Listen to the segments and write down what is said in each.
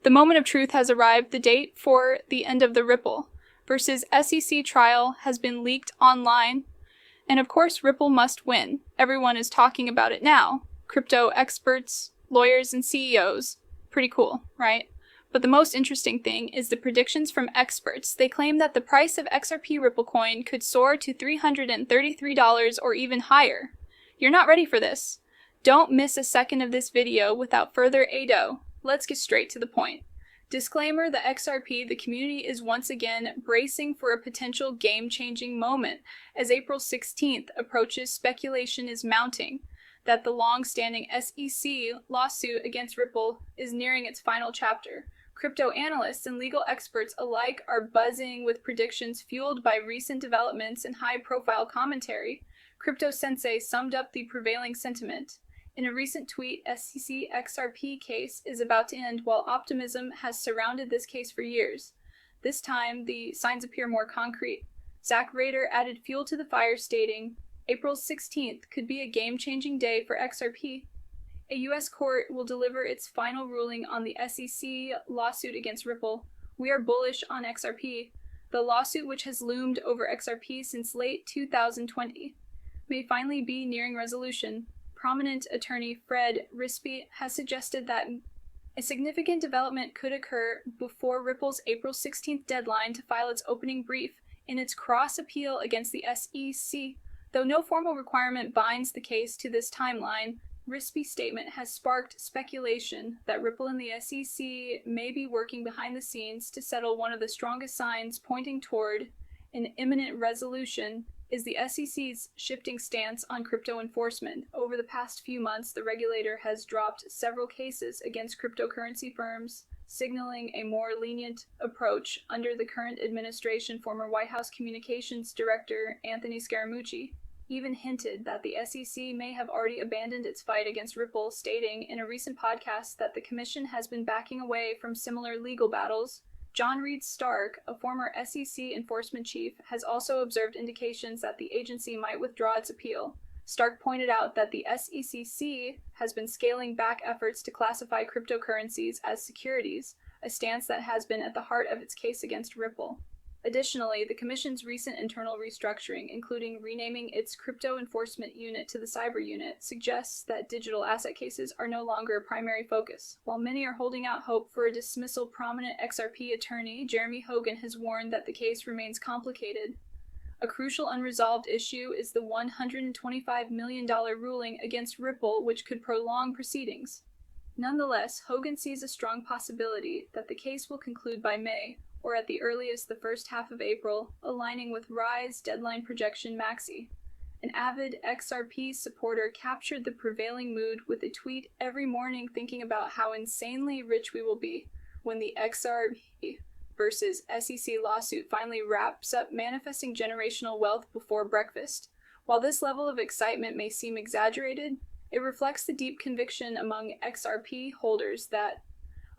The moment of truth has arrived. The date for the end of the Ripple versus SEC trial has been leaked online. And of course, Ripple must win. Everyone is talking about it now. Crypto experts, lawyers, and CEOs. Pretty cool, right? But the most interesting thing is the predictions from experts. They claim that the price of XRP Ripple coin could soar to $333 or even higher. You're not ready for this. Don't miss a second of this video. Without further ado, let's get straight to the point. Disclaimer, the XRP, the community is once again bracing for a potential game-changing moment. As April 16th approaches, speculation is mounting that the long-standing SEC lawsuit against Ripple is nearing its final chapter. Crypto analysts and legal experts alike are buzzing with predictions fueled by recent developments and high-profile commentary. Crypto Sensei summed up the prevailing sentiment. In a recent tweet, SEC XRP case is about to end while optimism has surrounded this case for years. This time, the signs appear more concrete. Zach Rader added fuel to the fire, stating, April 16th could be a game-changing day for XRP. A U.S. court will deliver its final ruling on the SEC lawsuit against Ripple. We are bullish on XRP. The lawsuit, which has loomed over XRP since late 2020, may finally be nearing resolution. Prominent attorney Fred Rispy has suggested that a significant development could occur before Ripple's April 16th deadline to file its opening brief in its cross-appeal against the SEC. Though no formal requirement binds the case to this timeline, Rispy's statement has sparked speculation that Ripple and the SEC may be working behind the scenes to settle. One of the strongest signs pointing toward an imminent resolution is the SEC's shifting stance on crypto enforcement. Over the past few months, the regulator has dropped several cases against cryptocurrency firms, signaling a more lenient approach. Under the current administration, former White House Communications Director Anthony Scaramucci even hinted that the SEC may have already abandoned its fight against Ripple, stating in a recent podcast that the commission has been backing away from similar legal battles. John Reed Stark, a former SEC enforcement chief, has also observed indications that the agency might withdraw its appeal. Stark pointed out that the SEC has been scaling back efforts to classify cryptocurrencies as securities, a stance that has been at the heart of its case against Ripple. Additionally, the Commission's recent internal restructuring, including renaming its Crypto Enforcement Unit to the Cyber Unit, suggests that digital asset cases are no longer a primary focus. While many are holding out hope for a dismissal, prominent XRP attorney Jeremy Hogan has warned that the case remains complicated. A crucial unresolved issue is the $125 million ruling against Ripple, which could prolong proceedings. Nonetheless, Hogan sees a strong possibility that the case will conclude by May, or at the earliest the first half of April, aligning with Rise deadline projection Maxi. An avid XRP supporter captured the prevailing mood with a tweet every morning thinking about how insanely rich we will be when the XRP versus SEC lawsuit finally wraps up, manifesting generational wealth before breakfast. While this level of excitement may seem exaggerated, it reflects the deep conviction among XRP holders that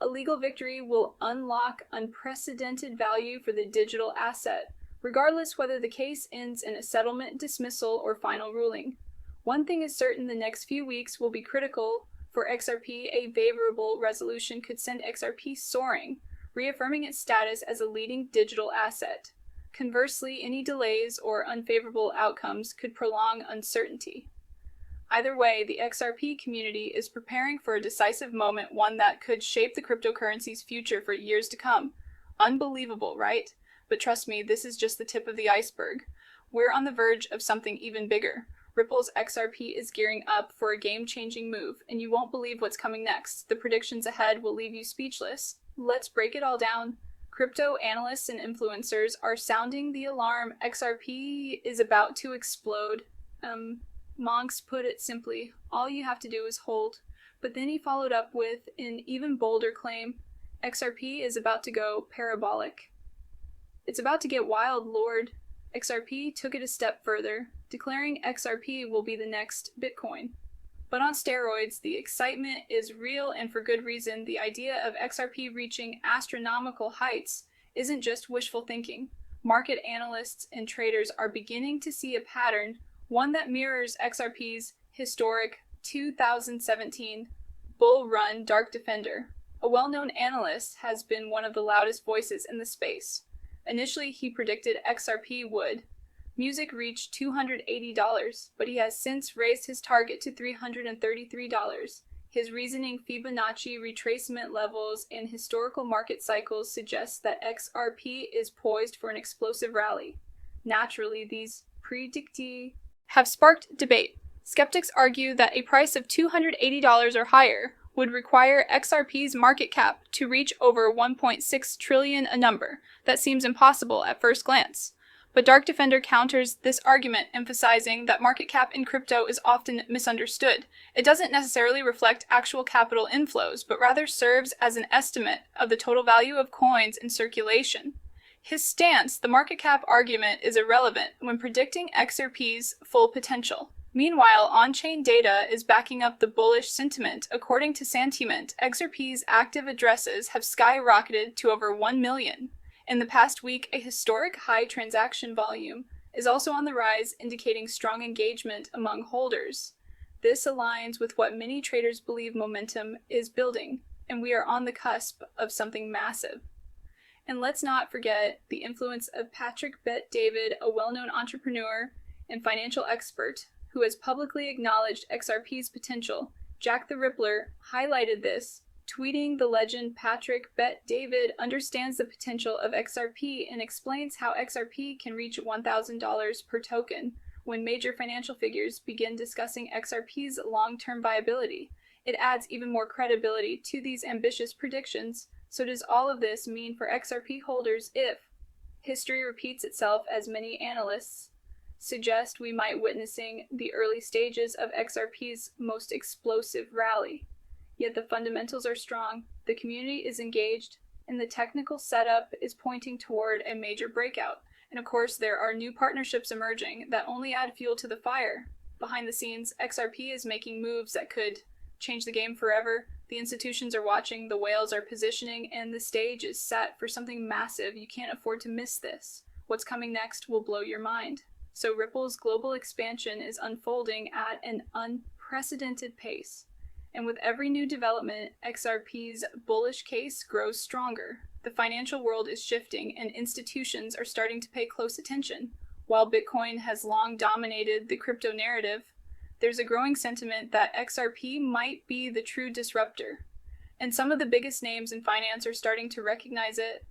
a legal victory will unlock unprecedented value for the digital asset, regardless whether the case ends in a settlement, dismissal, or final ruling. One thing is certain: the next few weeks will be critical for XRP. A favorable resolution could send XRP soaring, reaffirming its status as a leading digital asset. Conversely, any delays or unfavorable outcomes could prolong uncertainty. Either way, the XRP community is preparing for a decisive moment, one that could shape the cryptocurrency's future for years to come. Unbelievable, right? But trust me, this is just the tip of the iceberg. We're on the verge of something even bigger. Ripple's XRP is gearing up for a game-changing move, and you won't believe what's coming next. The predictions ahead will leave you speechless. Let's break it all down. Crypto analysts and influencers are sounding the alarm. XRP is about to explode. Monks put it simply, all you have to do is hold. But then he followed up with an even bolder claim: XRP is about to go parabolic. It's about to get wild, Lord. XRP took it a step further, declaring XRP will be the next Bitcoin. But on steroids, the excitement is real, and for good reason. The idea of XRP reaching astronomical heights isn't just wishful thinking. Market analysts and traders are beginning to see a pattern, one that mirrors XRP's historic 2017 bull run. Dark Defender, a well-known analyst, has been one of the loudest voices in the space. Initially, he predicted XRP would music reach $280, but he has since raised his target to $333. His reasoning, Fibonacci retracement levels and historical market cycles suggest that XRP is poised for an explosive rally. Naturally, these predicti have sparked debate. Skeptics argue that a price of $280 or higher would require XRP's market cap to reach over 1.6 trillion, a number that seems impossible at first glance. But Dark Defender counters this argument, emphasizing that market cap in crypto is often misunderstood. It doesn't necessarily reflect actual capital inflows, but rather serves as an estimate of the total value of coins in circulation. His stance, the market cap argument, is irrelevant when predicting XRP's full potential. Meanwhile, on-chain data is backing up the bullish sentiment. According to Sentiment, XRP's active addresses have skyrocketed to over 1 million. In the past week, a historic high transaction volume is also on the rise, indicating strong engagement among holders. This aligns with what many traders believe momentum is building, and we are on the cusp of something massive. And let's not forget the influence of Patrick Bet-David, a well-known entrepreneur and financial expert who has publicly acknowledged XRP's potential. Jack the Rippler highlighted this, tweeting, "The legend Patrick Bet-David understands the potential of XRP and explains how XRP can reach $1,000 per token when major financial figures begin discussing XRP's long-term viability. It adds even more credibility to these ambitious predictions. So does all of this mean for XRP holders if history repeats itself, as many analysts suggest we might witnessing the early stages of XRP's most explosive rally? Yet the fundamentals are strong, the community is engaged, and the technical setup is pointing toward a major breakout. And of course, there are new partnerships emerging that only add fuel to the fire. Behind the scenes, XRP is making moves that could change the game forever. The institutions are watching, the whales are positioning, and the stage is set for something massive. You can't afford to miss this. What's coming next will blow your mind. So Ripple's global expansion is unfolding at an unprecedented pace. And with every new development, XRP's bullish case grows stronger. The financial world is shifting, and institutions are starting to pay close attention. While Bitcoin has long dominated the crypto narrative, there's a growing sentiment that XRP might be the true disruptor. And some of the biggest names in finance are starting to recognize it.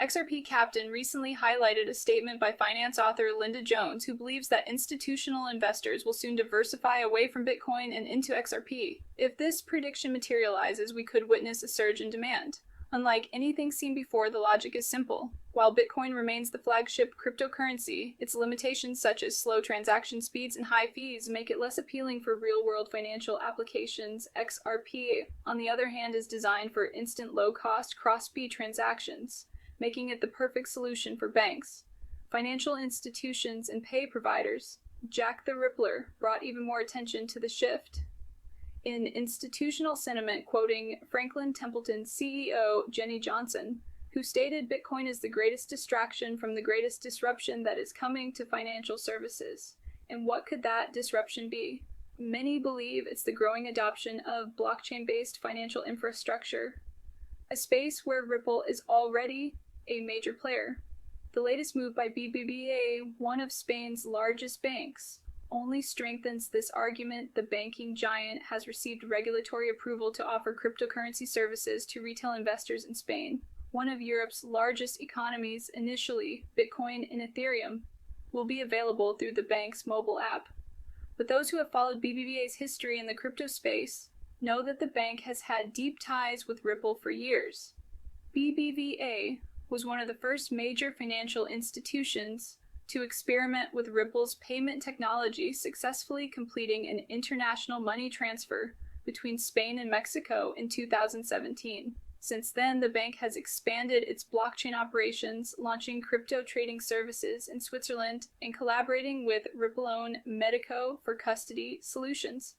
XRP Captain recently highlighted a statement by finance author Linda Jones, who believes that institutional investors will soon diversify away from Bitcoin and into XRP. If this prediction materializes, we could witness a surge in demand. Unlike anything seen before, the logic is simple. While Bitcoin remains the flagship cryptocurrency, its limitations such as slow transaction speeds and high fees make it less appealing for real-world financial applications. XRP, on the other hand, is designed for instant low-cost cross-speed transactions, making it the perfect solution for banks, financial institutions, and pay providers. Jack the Rippler brought even more attention to the shift in institutional sentiment, quoting Franklin Templeton's CEO, Jenny Johnson, who stated Bitcoin is the greatest distraction from the greatest disruption that is coming to financial services. And what could that disruption be? Many believe it's the growing adoption of blockchain-based financial infrastructure, a space where Ripple is already a major player. The latest move by BBVA, one of Spain's largest banks, only strengthens this argument. The banking giant has received regulatory approval to offer cryptocurrency services to retail investors in Spain, one of Europe's largest economies. Initially, Bitcoin and Ethereum will be available through the bank's mobile app. But those who have followed BBVA's history in the crypto space know that the bank has had deep ties with Ripple for years. BBVA was one of the first major financial institutions to experiment with Ripple's payment technology, successfully completing an international money transfer between Spain and Mexico in 2017. Since then, the bank has expanded its blockchain operations, launching crypto trading services in Switzerland and collaborating with Ripple-owned Medico for custody solutions.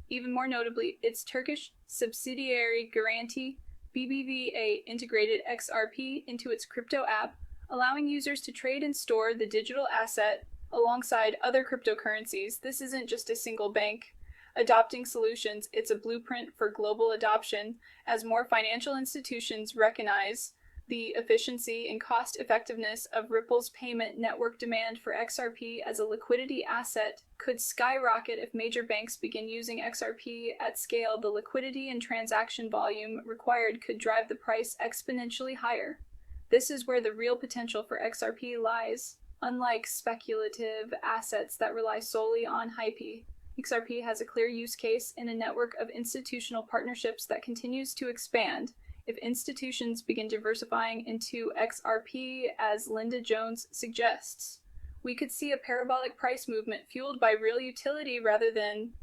Even more notably, its Turkish subsidiary Garanti BBVA integrated XRP into its crypto app, allowing users to trade and store the digital asset alongside other cryptocurrencies. This isn't just a single bank adopting solutions. It's a blueprint for global adoption as more financial institutions recognize the efficiency and cost effectiveness of Ripple's payment network. Demand for XRP as a liquidity asset could skyrocket if major banks begin using XRP at scale. The liquidity and transaction volume required could drive the price exponentially higher. This is where the real potential for XRP lies. Unlike speculative assets that rely solely on hype, XRP has a clear use case in a network of institutional partnerships that continues to expand. If institutions begin diversifying into XRP, as Linda Jones suggests, we could see a parabolic price movement fueled by real utility rather than